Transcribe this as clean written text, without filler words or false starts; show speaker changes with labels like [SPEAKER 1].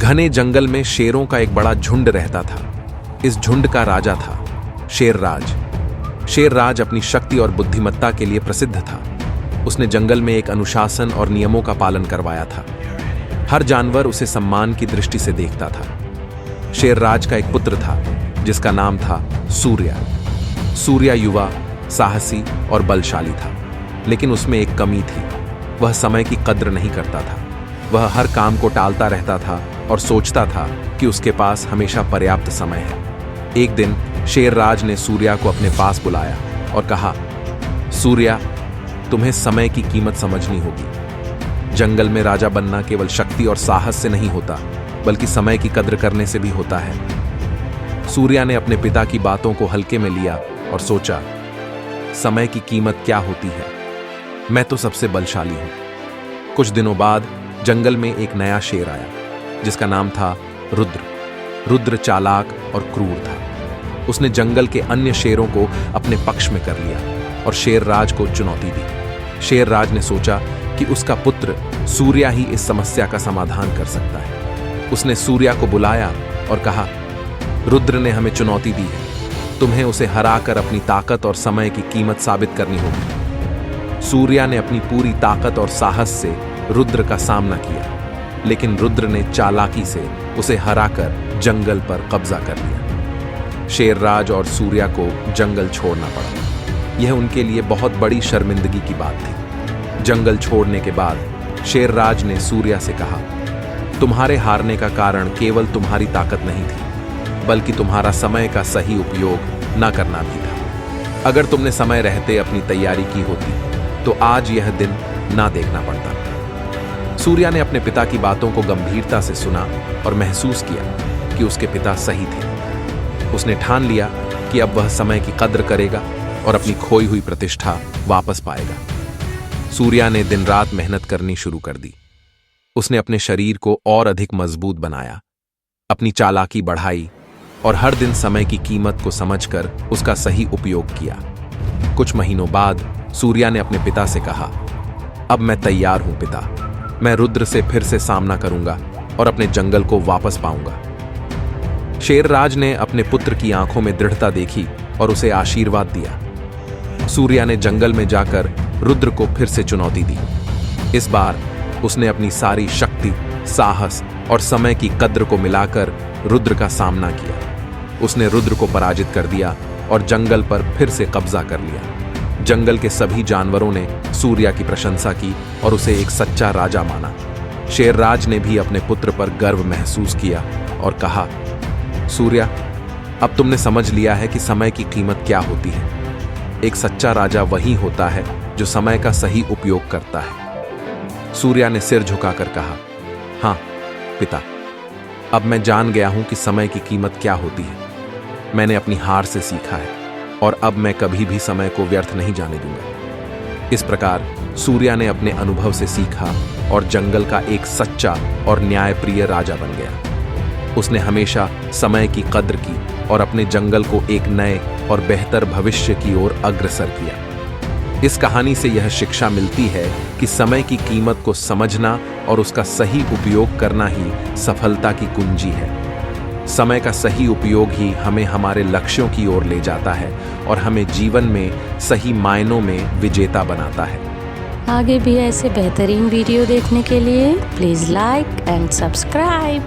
[SPEAKER 1] घने जंगल में शेरों का एक बड़ा झुंड रहता था। इस झुंड का राजा था शेरराज। शेरराज अपनी शक्ति और बुद्धिमत्ता के लिए प्रसिद्ध था। उसने जंगल में एक अनुशासन और नियमों का पालन करवाया था। हर जानवर उसे सम्मान की दृष्टि से देखता था। शेरराज का एक पुत्र था जिसका नाम था सूर्या। सूर्या युवा, साहसी और बलशाली था, लेकिन उसमें एक कमी थी। वह समय की कद्र नहीं करता था। वह हर काम को टालता रहता था और सोचता था कि उसके पास हमेशा पर्याप्त समय है। एक दिन शेरराज ने सूर्या को अपने पास बुलाया और कहा, सूर्या, तुम्हें समय की कीमत समझनी होगी। जंगल में राजा बनना केवल शक्ति और साहस से नहीं होता, बल्कि समय की कद्र करने से भी होता है। सूर्या ने अपने पिता की बातों को हल्के में लिया और सोचा, समय की कीमत क्या होती है? मैं तो सबसे बलशाली हूं। कुछ दिनों बाद जंगल में एक नया शेर आया जिसका नाम था रुद्र। रुद्र चालाक और क्रूर था। उसने जंगल के अन्य शेरों को अपने पक्ष में कर लिया और शेरराज को चुनौती दी। शेरराज ने सोचा कि उसका पुत्र सूर्या ही इस समस्या का समाधान कर सकता है। उसने सूर्या को बुलाया और कहा, रुद्र ने हमें चुनौती दी है। तुम्हें उसे हराकर अपनी ताकत और समय की कीमत साबित करनी होगी। सूर्या ने अपनी पूरी ताकत और साहस से रुद्र का सामना किया, लेकिन रुद्र ने चालाकी से उसे हराकर जंगल पर कब्जा कर लिया। शेरराज और सूर्या को जंगल छोड़ना पड़ा। यह उनके लिए बहुत बड़ी शर्मिंदगी की बात थी। जंगल छोड़ने के बाद शेरराज ने सूर्या से कहा, तुम्हारे हारने का कारण केवल तुम्हारी ताकत नहीं थी, बल्कि तुम्हारा समय का सही उपयोग न करना भी था। अगर तुमने समय रहते अपनी तैयारी की होती तो आज यह दिन ना देखना पड़ता। सूर्या ने अपने पिता की बातों को गंभीरता से सुना और महसूस किया कि उसके पिता सही थे। उसने ठान लिया कि अब वह समय की कद्र करेगा और अपनी खोई हुई प्रतिष्ठा वापस पाएगा। सूर्या ने दिन रात मेहनत करनी शुरू कर दी। उसने अपने शरीर को और अधिक मजबूत बनाया, अपनी चालाकी बढ़ाई और हर दिन समय की कीमत को समझकर उसका सही उपयोग किया। कुछ महीनों बाद सूर्या ने अपने पिता से कहा, अब मैं तैयार हूं पिता। मैं रुद्र से फिर से सामना करूंगा और अपने जंगल को वापस पाऊंगा। शेरराज ने अपने पुत्र की आंखों में दृढ़ता देखी और उसे आशीर्वाद दिया। सूर्या ने जंगल में जाकर रुद्र को फिर से चुनौती दी। इस बार उसने अपनी सारी शक्ति, साहस और समय की कद्र को मिलाकर रुद्र का सामना किया। उसने रुद्र को पराजित कर दिया और जंगल पर फिर से कब्जा कर लिया। जंगल के सभी जानवरों ने सूर्या की प्रशंसा की और उसे एक सच्चा राजा माना। शेरराज ने भी अपने पुत्र पर गर्व महसूस किया और कहा, सूर्या, अब तुमने समझ लिया है कि समय की कीमत क्या होती है। एक सच्चा राजा वही होता है जो समय का सही उपयोग करता है। सूर्या ने सिर झुकाकर कहा, हाँ पिता, अब मैं जान गया हूं कि समय की कीमत क्या होती है। मैंने अपनी हार से सीखा है और अब मैं कभी भी समय को व्यर्थ नहीं जाने दूंगा। इस प्रकार सूर्या ने अपने अनुभव से सीखा और जंगल का एक सच्चा और न्यायप्रिय राजा बन गया। उसने हमेशा समय की कद्र की और अपने जंगल को एक नए और बेहतर भविष्य की ओर अग्रसर किया। इस कहानी से यह शिक्षा मिलती है कि समय की कीमत को समझना और उसका सही उपयोग करना ही सफलता की कुंजी है। समय का सही उपयोग ही हमें हमारे लक्ष्यों की ओर ले जाता है और हमें जीवन में सही मायनों में विजेता बनाता है।
[SPEAKER 2] आगे भी ऐसे बेहतरीन वीडियो देखने के लिए प्लीज़ लाइक एंड सब्सक्राइब।